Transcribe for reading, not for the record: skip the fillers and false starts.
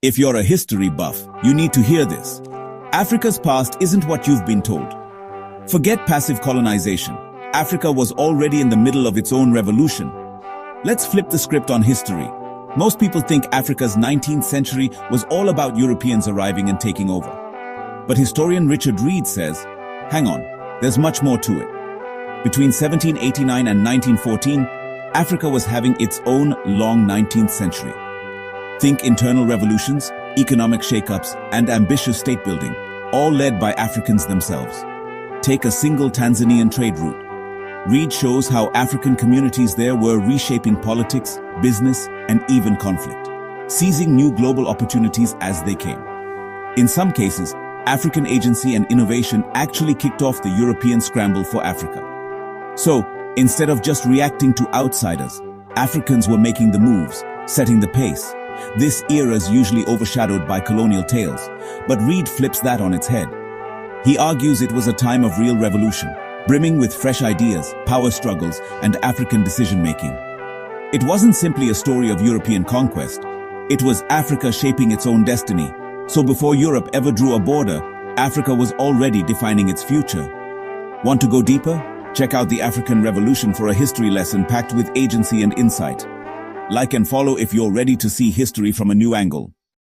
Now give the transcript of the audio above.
If you're a history buff, you need to hear this. Africa's past isn't what you've been told. Forget passive colonization. Africa was already in the middle of its own revolution. Let's flip the script on history. Most people think Africa's 19th century was all about Europeans arriving and taking over. But historian Richard Reid says, hang on, there's much more to it. Between 1789 and 1914, Africa was having its own long 19th century. Think internal revolutions, economic shakeups, and ambitious state building, all led by Africans themselves. Take a single Tanzanian trade route. Reid shows how African communities there were reshaping politics, business, and even conflict, seizing new global opportunities as they came. In some cases, African agency and innovation actually kicked off the European scramble for Africa. So, instead of just reacting to outsiders, Africans were making the moves, setting the pace. This era is usually overshadowed by colonial tales, but Reid flips that on its head. He argues it was a time of real revolution, brimming with fresh ideas, power struggles, and African decision-making. It wasn't simply a story of European conquest. It was Africa shaping its own destiny. So before Europe ever drew a border, Africa was already defining its future. Want to go deeper? Check out the African Revolution for a history lesson packed with agency and insight. Like and follow if you're ready to see history from a new angle.